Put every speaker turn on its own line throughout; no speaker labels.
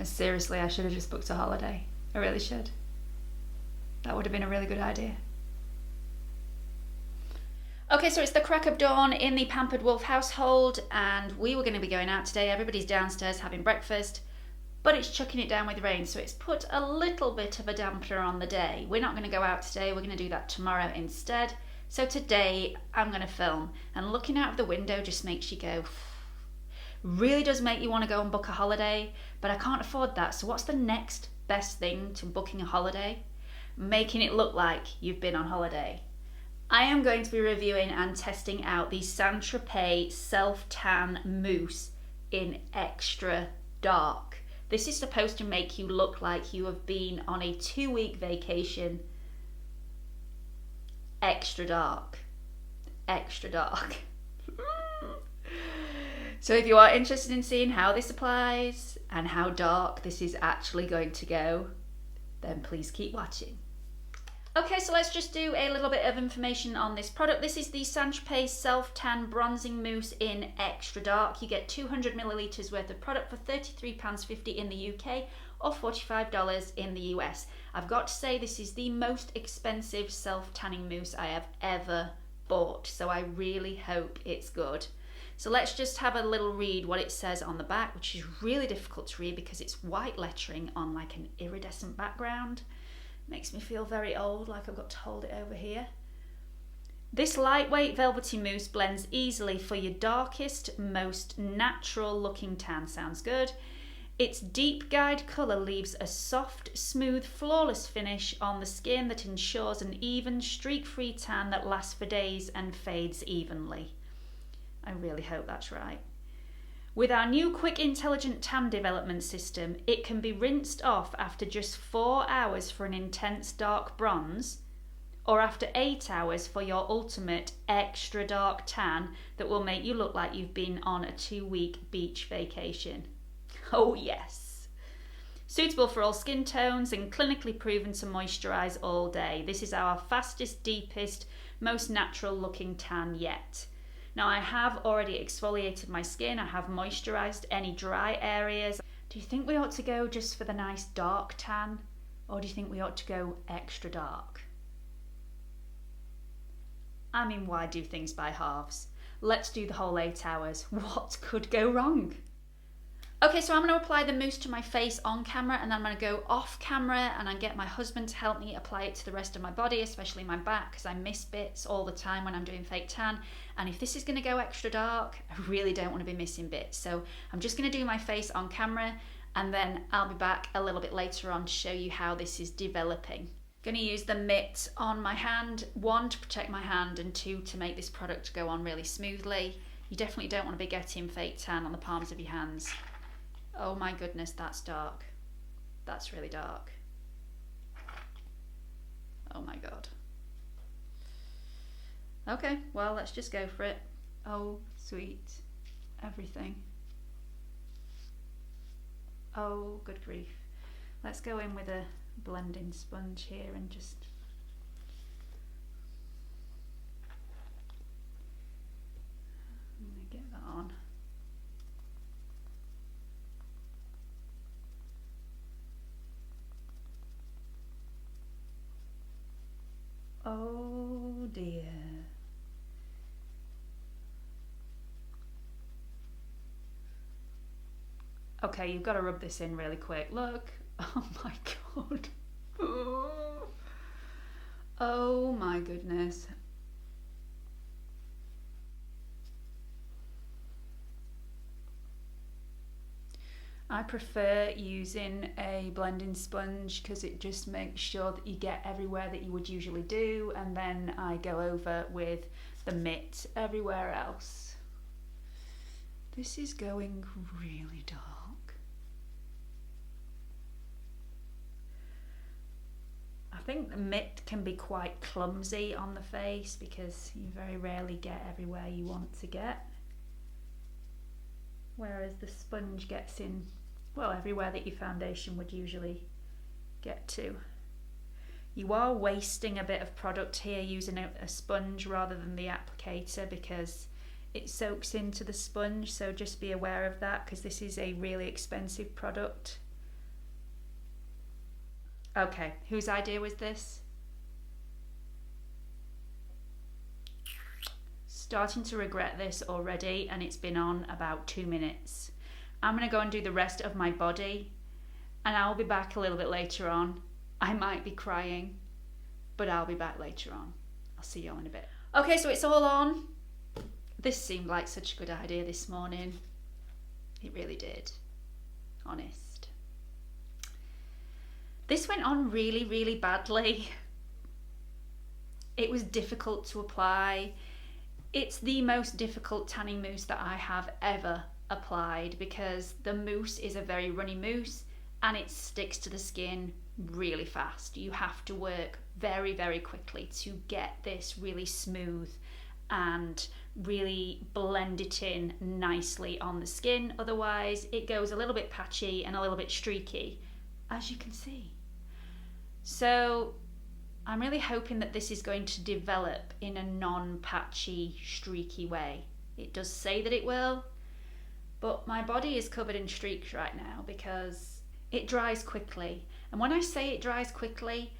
Seriously, I should have just booked a holiday. I really should. That would have been a really good idea. Okay, so it's the crack of dawn in the Pampered Wolf household, and we were going to be going out today. Everybody's downstairs having breakfast, but it's chucking it down with rain, so it's put a little bit of a dampener on the day. We're not going to go out today, we're going to do that tomorrow instead. So today I'm going to film, and looking out of the window just makes you go, really does make you want to go and book a holiday, but I can't afford that. So what's the next best thing to booking a holiday? Making it look like you've been on holiday. I am going to be reviewing and testing out the St.Tropez self-tan mousse in extra dark. This is supposed to make you look like you have been on a 2-week vacation. Extra dark. Extra dark. So if you are interested in seeing how this applies and how dark this is actually going to go, then please keep watching. Okay, so let's just do a little bit of information on this product. This is the St.Tropez Self-Tan Bronzing Mousse in Extra Dark. You get 200 millilitres worth of product for £33.50 in the UK or $45 in the US. I've got to say this is the most expensive self-tanning mousse I have ever bought, so I really hope it's good. So let's just have a little read what it says on the back, which is really difficult to read because it's white lettering on like an iridescent background. Makes me feel very old, like I've got to hold it over here. This lightweight velvety mousse blends easily for your darkest, most natural looking tan. Sounds good. Its deep guide colour leaves a soft, smooth, flawless finish on the skin that ensures an even, streak-free tan that lasts for days and fades evenly. I really hope that's right. With our new quick intelligent tan development system, it can be rinsed off after just 4 hours for an intense dark bronze, or after 8 hours for your ultimate extra dark tan that will make you look like you've been on a 2-week beach vacation. Oh yes! Suitable for all skin tones and clinically proven to moisturise all day. This is our fastest, deepest, most natural looking tan yet. Now I have already exfoliated my skin, I have moisturised any dry areas. Do you think we ought to go just for the nice dark tan? Or do you think we ought to go extra dark? I mean, why do things by halves? Let's do the whole 8 hours. What could go wrong? Okay, so I'm going to apply the mousse to my face on camera, and then I'm going to go off camera and I get my husband to help me apply it to the rest of my body, especially my back, because I miss bits all the time when I'm doing fake tan. And if this is going to go extra dark, I really don't want to be missing bits. So I'm just going to do my face on camera, and then I'll be back a little bit later on to show you how this is developing. Going to use the mitt on my hand, 1 to protect my hand and 2 to make this product go on really smoothly. You definitely don't want to be getting fake tan on the palms of your hands. Oh my goodness, that's dark. That's really dark. Oh my god. Okay, well, let's just go for it. Oh, sweet everything. Oh, good grief. Let's go in with a blending sponge here and just... Let me get that on. Oh dear. Okay, you've got to rub this in really quick. Look. Oh my god. Oh my goodness. I prefer using a blending sponge because it just makes sure that you get everywhere that you would usually do, and then I go over with the mitt everywhere else. This is going really dark. I think the mitt can be quite clumsy on the face because you very rarely get everywhere you want to get. Whereas the sponge gets in, well, everywhere that your foundation would usually get to. You are wasting a bit of product here using a sponge rather than the applicator because it soaks into the sponge, so just be aware of that because this is a really expensive product. Okay, whose idea was this? Starting to regret this already, and it's been on about 2 minutes. I'm going to go and do the rest of my body, and I'll be back a little bit later on. I might be crying, but I'll be back later on. I'll see you all in a bit. Okay, so it's all on. This seemed like such a good idea this morning. It really did. Honest. This went on really, really badly. It was difficult to apply. It's the most difficult tanning mousse that I have ever applied because the mousse is a very runny mousse and it sticks to the skin really fast. You have to work very, very quickly to get this really smooth and really blend it in nicely on the skin. Otherwise, it goes a little bit patchy and a little bit streaky, as you can see. So I'm really hoping that this is going to develop in a non-patchy, streaky way. It does say that it will, but my body is covered in streaks right now because it dries quickly. And when I say it dries quickly,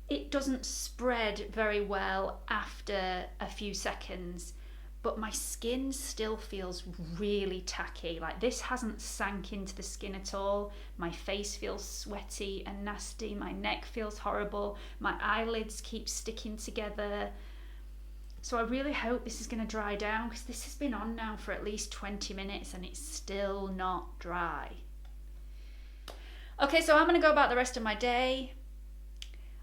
it doesn't spread very well after a few seconds, but my skin still feels really tacky. Like this hasn't sank into the skin at all. My face feels sweaty and nasty. My neck feels horrible. My eyelids keep sticking together. So I really hope this is going to dry down because this has been on now for at least 20 minutes and it's still not dry. Okay, so I'm going to go about the rest of my day.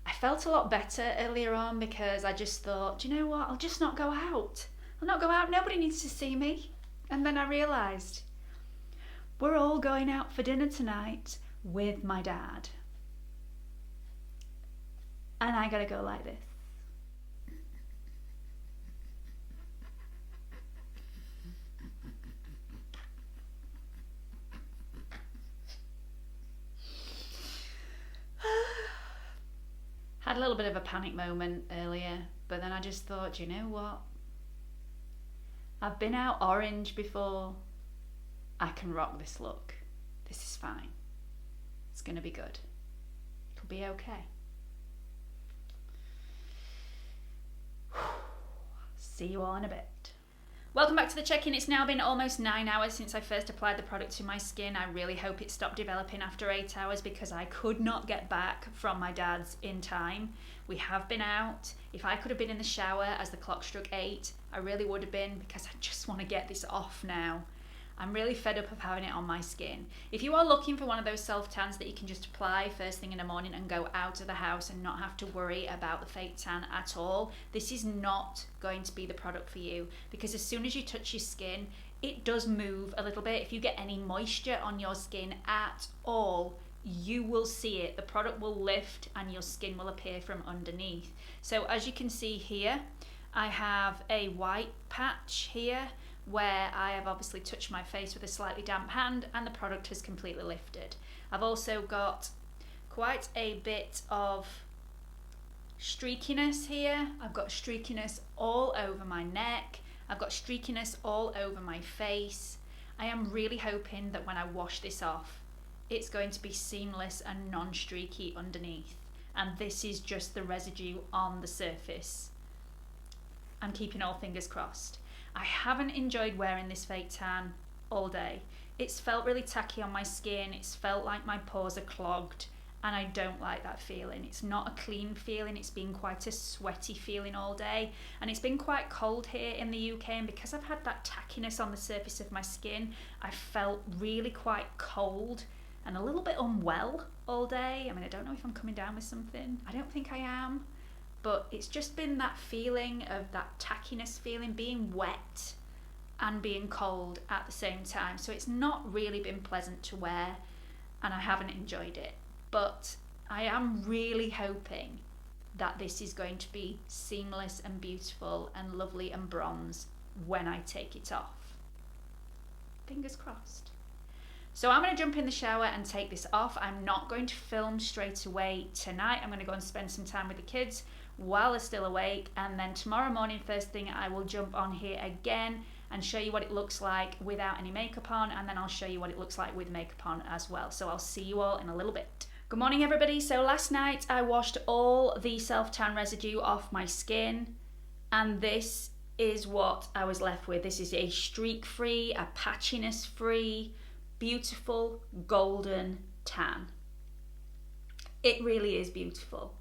I felt a lot better earlier on because I just thought, do you know what? I'll just not go out. I'll not go out, nobody needs to see me. And then I realised, we're all going out for dinner tonight with my dad. And I gotta go like this. Had a little bit of a panic moment earlier, but then I just thought, you know what? I've been out orange before. I can rock this look. This is fine. It's gonna be good. It'll be okay. See you all in a bit. Welcome back to the check-in. It's now been almost 9 hours since I first applied the product to my skin. I really hope it stopped developing after 8 hours because I could not get back from my dad's in time. We have been out. If I could have been in the shower as the clock struck 8, I really would have been because I just want to get this off now. I'm really fed up of having it on my skin. If you are looking for one of those self-tans that you can just apply first thing in the morning and go out of the house and not have to worry about the fake tan at all, this is not going to be the product for you because as soon as you touch your skin, it does move a little bit. If you get any moisture on your skin at all, you will see it. The product will lift and your skin will appear from underneath. So as you can see here, I have a white patch here where I have obviously touched my face with a slightly damp hand and the product has completely lifted. I've also got quite a bit of streakiness here. I've got streakiness all over my neck. I've got streakiness all over my face. I am really hoping that when I wash this off, it's going to be seamless and non-streaky underneath. And this is just the residue on the surface. I'm keeping all fingers crossed. I haven't enjoyed wearing this fake tan all day. It's felt really tacky on my skin. It's felt like my pores are clogged and I don't like that feeling. It's not a clean feeling. It's been quite a sweaty feeling all day and it's been quite cold here in the UK, and because I've had that tackiness on the surface of my skin, I felt really quite cold and a little bit unwell all day. I mean, I don't know if I'm coming down with something. I don't think I am. But it's just been that feeling of that tackiness feeling, being wet and being cold at the same time. So it's not really been pleasant to wear and I haven't enjoyed it. But I am really hoping that this is going to be seamless and beautiful and lovely and bronze when I take it off. Fingers crossed. So I'm going to jump in the shower and take this off. I'm not going to film straight away tonight. I'm going to go and spend some time with the kids while they're still awake, and then tomorrow morning first thing I will jump on here again and show you what it looks like without any makeup on, and then I'll show you what it looks like with makeup on as well. So I'll see you all in a little bit. Good morning everybody. So last night I washed all the self-tan residue off my skin and this is what I was left with. This is a streak-free, a patchiness-free, beautiful golden tan. It really is beautiful.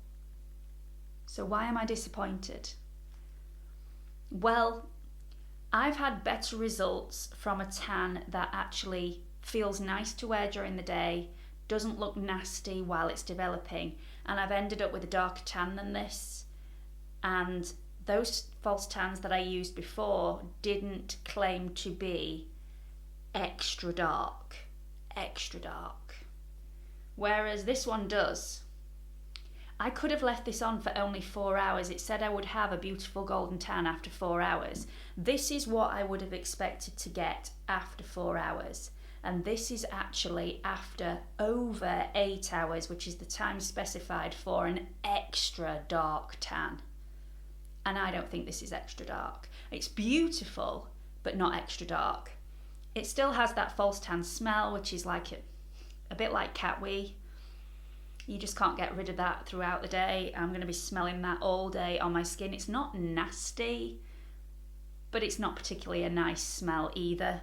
So why am I disappointed? Well, I've had better results from a tan that actually feels nice to wear during the day, doesn't look nasty while it's developing, and I've ended up with a darker tan than this. And those false tans that I used before didn't claim to be extra dark, whereas this one does. I could have left this on for only 4 hours. It said I would have a beautiful golden tan after 4 hours. This is what I would have expected to get after 4 hours. And this is actually after over 8 hours, which is the time specified for an extra dark tan. And I don't think this is extra dark. It's beautiful, but not extra dark. It still has that false tan smell, which is like a bit like cat wee. You just can't get rid of that throughout the day. I'm going to be smelling that all day on my skin. It's not nasty, but it's not particularly a nice smell either.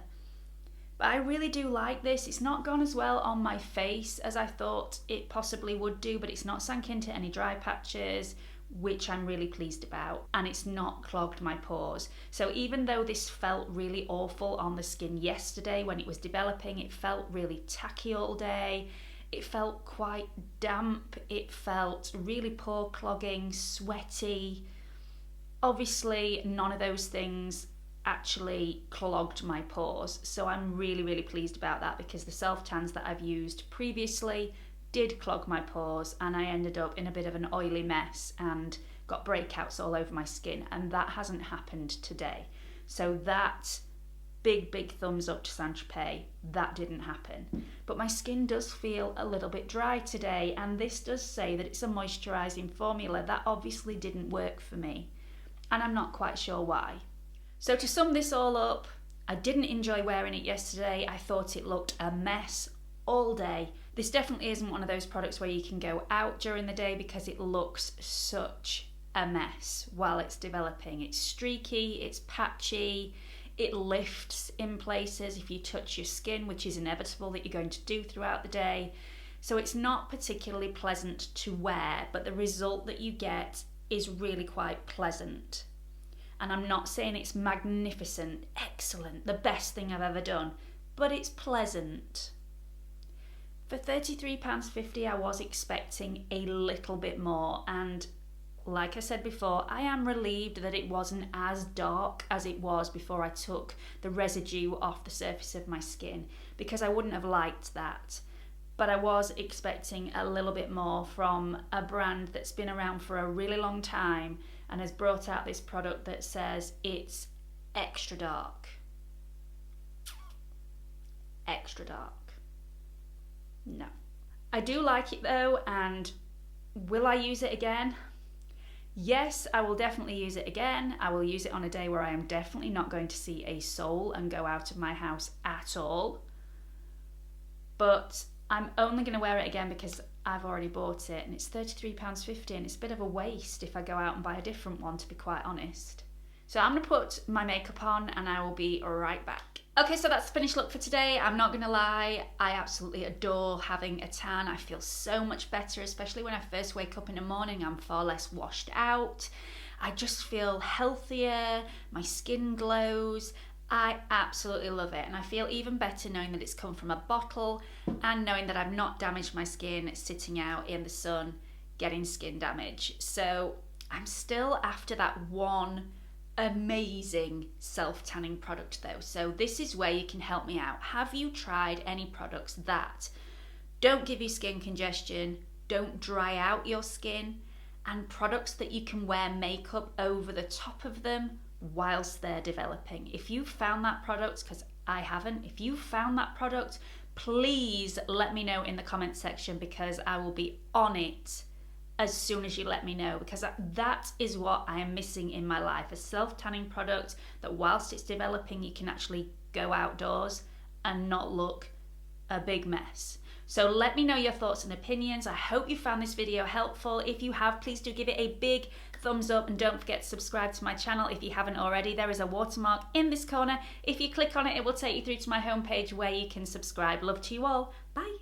But I really do like this. It's not gone as well on my face as I thought it possibly would do, but it's not sank into any dry patches, which I'm really pleased about, and it's not clogged my pores. So even though this felt really awful on the skin yesterday when it was developing, it felt really tacky all day. It felt quite damp, it felt really pore clogging, sweaty. Obviously, none of those things actually clogged my pores, so I'm really pleased about that, because the self-tans that I've used previously did clog my pores and I ended up in a bit of an oily mess and got breakouts all over my skin, and that hasn't happened today. So that big thumbs up to St.Tropez, that didn't happen. But my skin does feel a little bit dry today, and this does say that it's a moisturising formula. That obviously didn't work for me, and I'm not quite sure why. So to sum this all up, I didn't enjoy wearing it yesterday. I thought it looked a mess all day. This definitely isn't one of those products where you can go out during the day because it looks such a mess while it's developing. It's streaky, it's patchy, it lifts in places if you touch your skin, which is inevitable that you're going to do throughout the day. So it's not particularly pleasant to wear, but the result that you get is really quite pleasant. And I'm not saying it's magnificent, excellent, the best thing I've ever done, but it's pleasant. For £33.50 I was expecting a little bit more, and like I said before, I am relieved that it wasn't as dark as it was before I took the residue off the surface of my skin, because I wouldn't have liked that. But I was expecting a little bit more from a brand that's been around for a really long time and has brought out this product that says it's extra dark. Extra dark. No. I do like it though, and will I use it again? Yes, I will definitely use it again. I will use it on a day where I am definitely not going to see a soul and go out of my house at all. But I'm only going to wear it again because I've already bought it, and it's £33.50, and it's a bit of a waste if I go out and buy a different one, to be quite honest. So I'm going to put my makeup on and I will be right back. Okay, so that's the finished look for today. I'm not going to lie, I absolutely adore having a tan. I feel so much better, especially when I first wake up in the morning. I'm far less washed out. I just feel healthier, my skin glows. I absolutely love it, and I feel even better knowing that it's come from a bottle and knowing that I've not damaged my skin sitting out in the sun getting skin damage. So I'm still after that one amazing self-tanning product though. So this is where you can help me out. Have you tried any products that don't give you skin congestion, don't dry out your skin, and products that you can wear makeup over the top of them whilst they're developing? If you found that product, because I haven't, if you found that product, please let me know in the comment section, because I will be on it as soon as you let me know, because that is what I am missing in my life. A self-tanning product that whilst it's developing you can actually go outdoors and not look a big mess. So let me know your thoughts and opinions. I hope you found this video helpful. If you have, please do give it a big thumbs up and don't forget to subscribe to my channel if you haven't already. There is a watermark in this corner. If you click on it, it will take you through to my homepage where you can subscribe. Love to you all. Bye.